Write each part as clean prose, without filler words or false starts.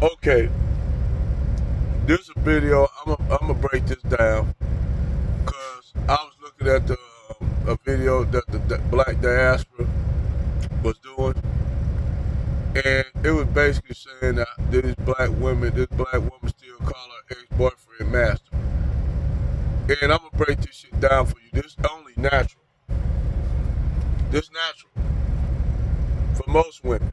Okay, this is a video. I'm gonna break this down because I was looking at a video that the black diaspora was doing, and it was basically saying that this black woman still call her ex-boyfriend master. And I'm gonna break this shit down for you. This only natural. This natural for most women.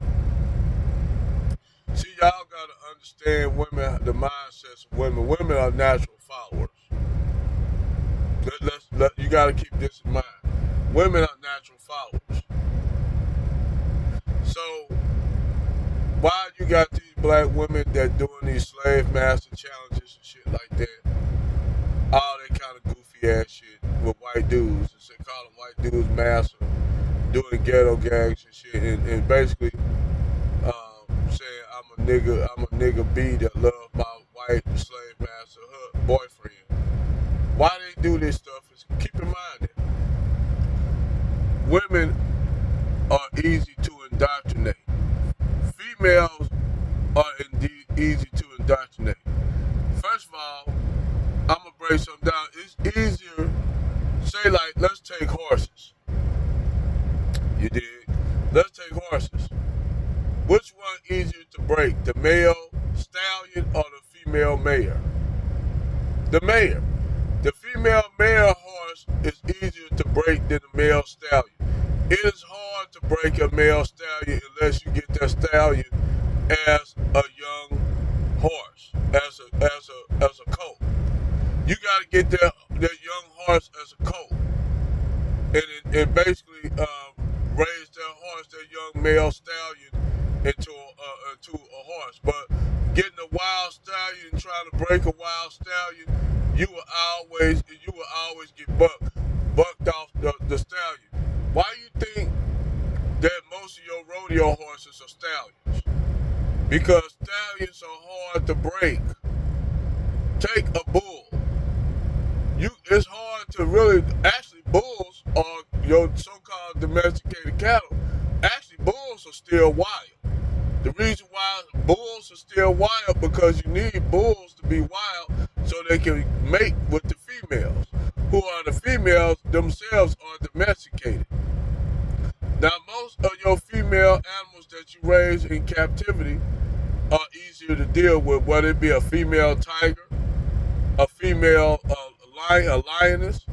See, y'all gotta understand women, the mindsets of women. Women are natural followers. You gotta keep this in mind. Women are natural followers. So why you got these black women that doing these slave master challenges and shit like that? All that kind of goofy ass shit with white dudes. And say call them white dudes master, doing ghetto gangs and shit, and basically saying I'm a nigga B that love my white slave master her boyfriend. Why they do this stuff is keep in mind that women are easy to indoctrinate. Females are indeed easy to indoctrinate. First of all, I'm gonna break something down. It's easier. Say like, let's take horses. You dig? Let's take horses. Which one easier to break, the male stallion or the female mare? The mare. The female mare horse is easier to break than the male stallion. It is hard to break a male stallion unless you get that stallion as a young horse, as a colt. You got to get that young horse as a colt, and basically raise that horse, that young male stallion, into a horse. But getting a wild stallion, trying to break a wild stallion, you will always get bucked off the stallion. Why you think that most of your rodeo horses are stallions? Because stallions are hard to break. Take a bull. It's hard to really, actually bulls are your so-called domesticated cattle. Actually bulls are still wild. The reason why bulls are still wild because you need bulls to be wild so they can mate with the females, who are the females themselves are domesticated. Now, most of your female animals that you raise in captivity are easier to deal with, whether it be a female tiger, a female lioness,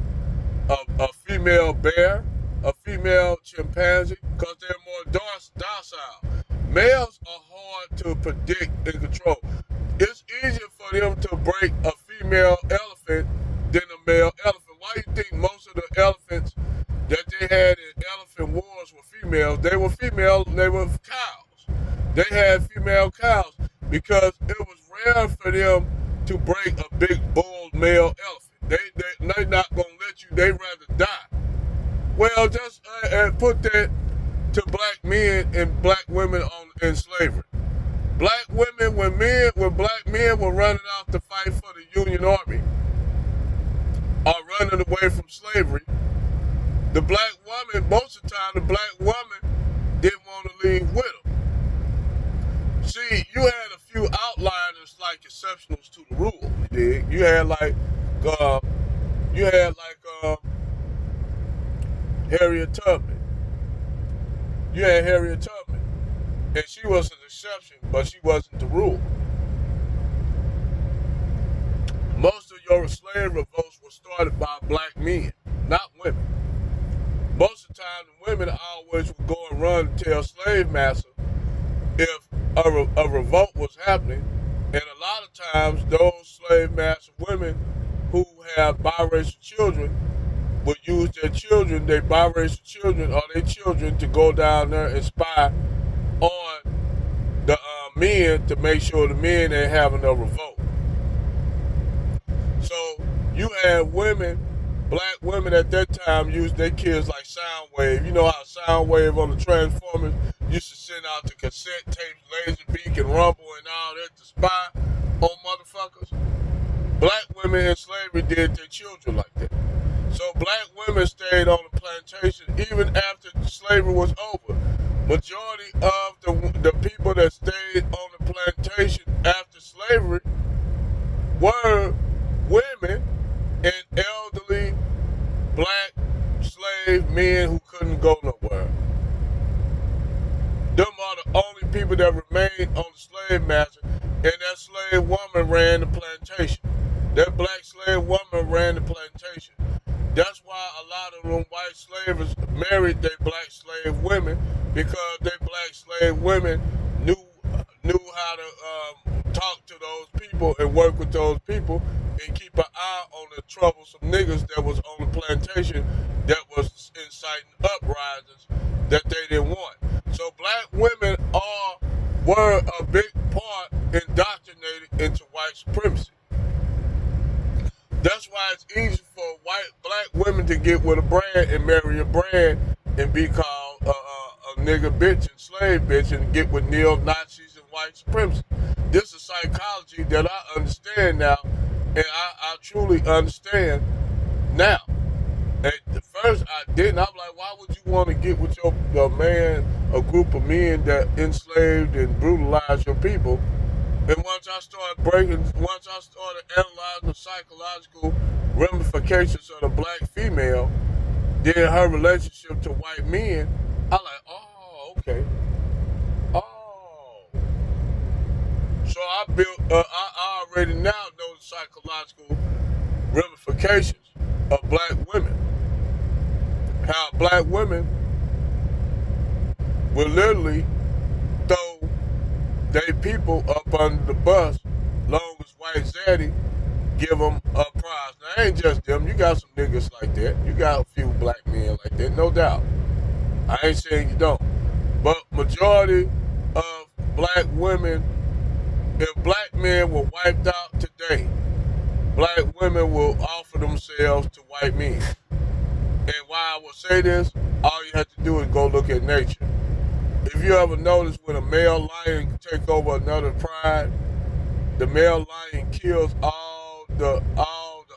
a female bear, a female chimpanzee, because they're more docile. Males are hard to predict and control. It's easier for them to break a female elephant than a male elephant. Why do you think most of the elephants that they had in elephant wars were females? They were female, they were cows. They had female cows because it was rare for them to break a big bull male elephant. They not gonna let you, they rather die. Well, just put that to black men and black women in slavery. Black women, when black men were running out to fight for the Union Army or running away from slavery, the black woman, most of the time, the black woman didn't want to leave with them. See, you had a few outliers like exceptionals to the rule. You did. Uh, you had like Harriet Tubman. You had Harriet Tubman, and she was an exception, but she wasn't the rule. Most of your slave revolts were started by black men, not women. Most of the time, the women always would go and run and tell slave master if a revolt was happening, and a lot of times those slave master women who have biracial children would use their biracial children or their children to go down there and spy on the men to make sure the men ain't having a revolt. So you had black women at that time used their kids like sound wave. You know how sound wave on the Transformers used to send out the cassette tapes, laser beak and rumble and all that to spy on motherfuckers. Black women in slavery did their children like that. So black women stayed on the plantation even after slavery was over. Majority of the people that stayed on the the plantation after slavery were women and elderly black slave men who couldn't go nowhere. Them are the only people that remained on the slave master, and that slave woman ran the plantation. That black slave woman ran the plantation. That's why a lot of them white slavers married their black slave women, because their black slave women knew how to talk to those people and work with those people and keep an eye on the troublesome niggas that was on the plantation that was inciting uprisings that they didn't want. So black women were a big part indoctrinated into white supremacy. That's why it's easy for black women to get with a brand and marry a brand and be called a nigga bitch and slave bitch and get with neo-Nazis and white supremacy. This is psychology that I understand now, and I truly understand now. At first I didn't. I'm like, why would you want to get with your man, a group of men that enslaved and brutalized your people? And once I started analyzing the psychological ramifications of the black female, then her relationship to white men, I'm like, oh, okay. Oh. So I already now know the psychological ramifications of black women. How black women will literally throw they people up under the bus, long as white zaddy give them a prize. Now, ain't just them. You got some niggas like that. You got a few black men like that, no doubt. I ain't saying you don't. But majority of black women, if black men were wiped out today, black women will offer themselves to white men. And why I will say this, all you have to do is go look at nature. If you ever notice when a male lion take over another pride, the male lion kills all the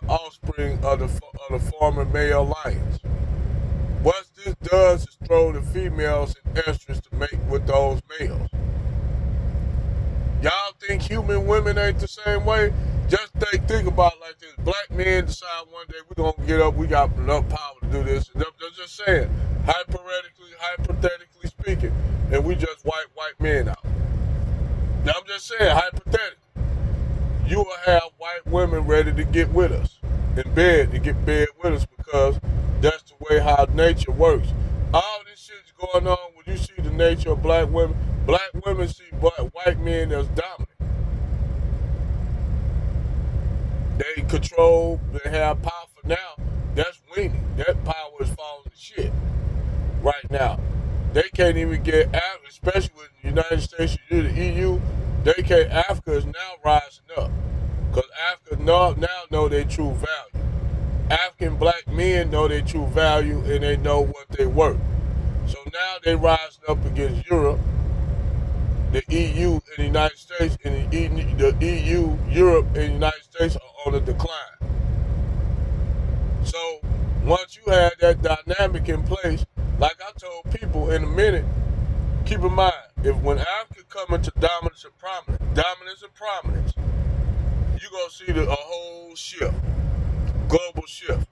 offspring of the former male lions. What this does is throw the females in estrus to mate with those males. Y'all think human women ain't the same way? Just think about it like this. Black men decide one day we're gonna get up, we got enough power to do this. And they're just saying, hypothetically speaking, and we just wipe white men out. Now I'm just saying, hypothetically, you will have white women ready to get with us in bed, to get bed with us, because that's the way how nature works. All this shit's going on when you see the nature of black women. Black women see white men as dominant. They control, they have power. For now, that's waning. That power is falling to shit right now. They can't even get, especially with the United States, the EU, Africa is now rising up. Because Africa now know their true value. African black men know their true value and they know what they worth. So now they rising up against Europe, the EU and the United States, and the EU, Europe, and the United States are on a decline. So once you have that dynamic in place, like I told people in a minute, keep in mind, if when Africa come into dominance and prominence, you're going to see a whole shift, global shift.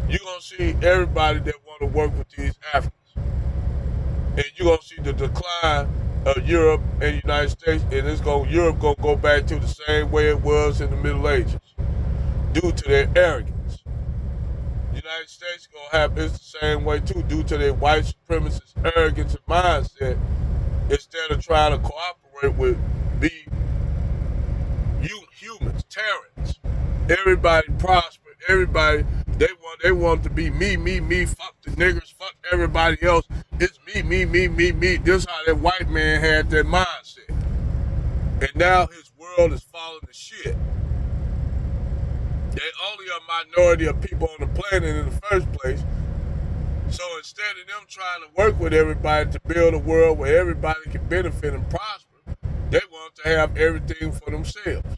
You're going to see everybody that want to work with these Africans. And you're going to see the decline of Europe and the United States, and Europe going to go back to the same way it was in the Middle Ages due to their arrogance. The United States going to have it the same way too, due to their white supremacist arrogance and mindset, instead of trying to cooperate with humans, terrans. Everybody prosper. Everybody they want to be me. Fuck the niggers. Fuck everybody else. It's me. This is how that white man had that mindset, and now his world is falling to shit. They only a minority of people on the planet in the first place. So instead of them trying to work with everybody to build a world where everybody can benefit and prosper, they want to have everything for themselves.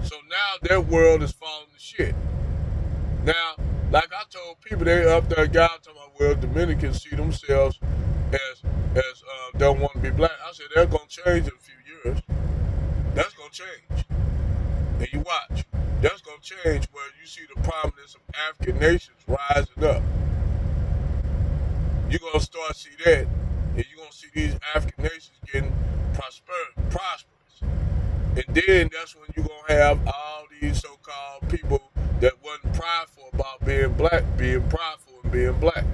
So now their world is falling to shit. Now, like I told people, they up there, guys talking about, well, Dominicans see themselves as don't want to be black. I said they're gonna change in a few years, that's going to change. And you watch. That's going to change where you see the prominence of African nations rising up. You're going to start to see that, and you're going to see these African nations getting prosperous. And then that's when you're going to have all these so-called people that wasn't prideful about being black, being prideful and being black.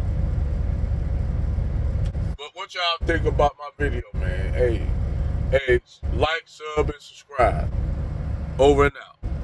But what y'all think about my video, man? Hey, like, sub, and subscribe. Over and out.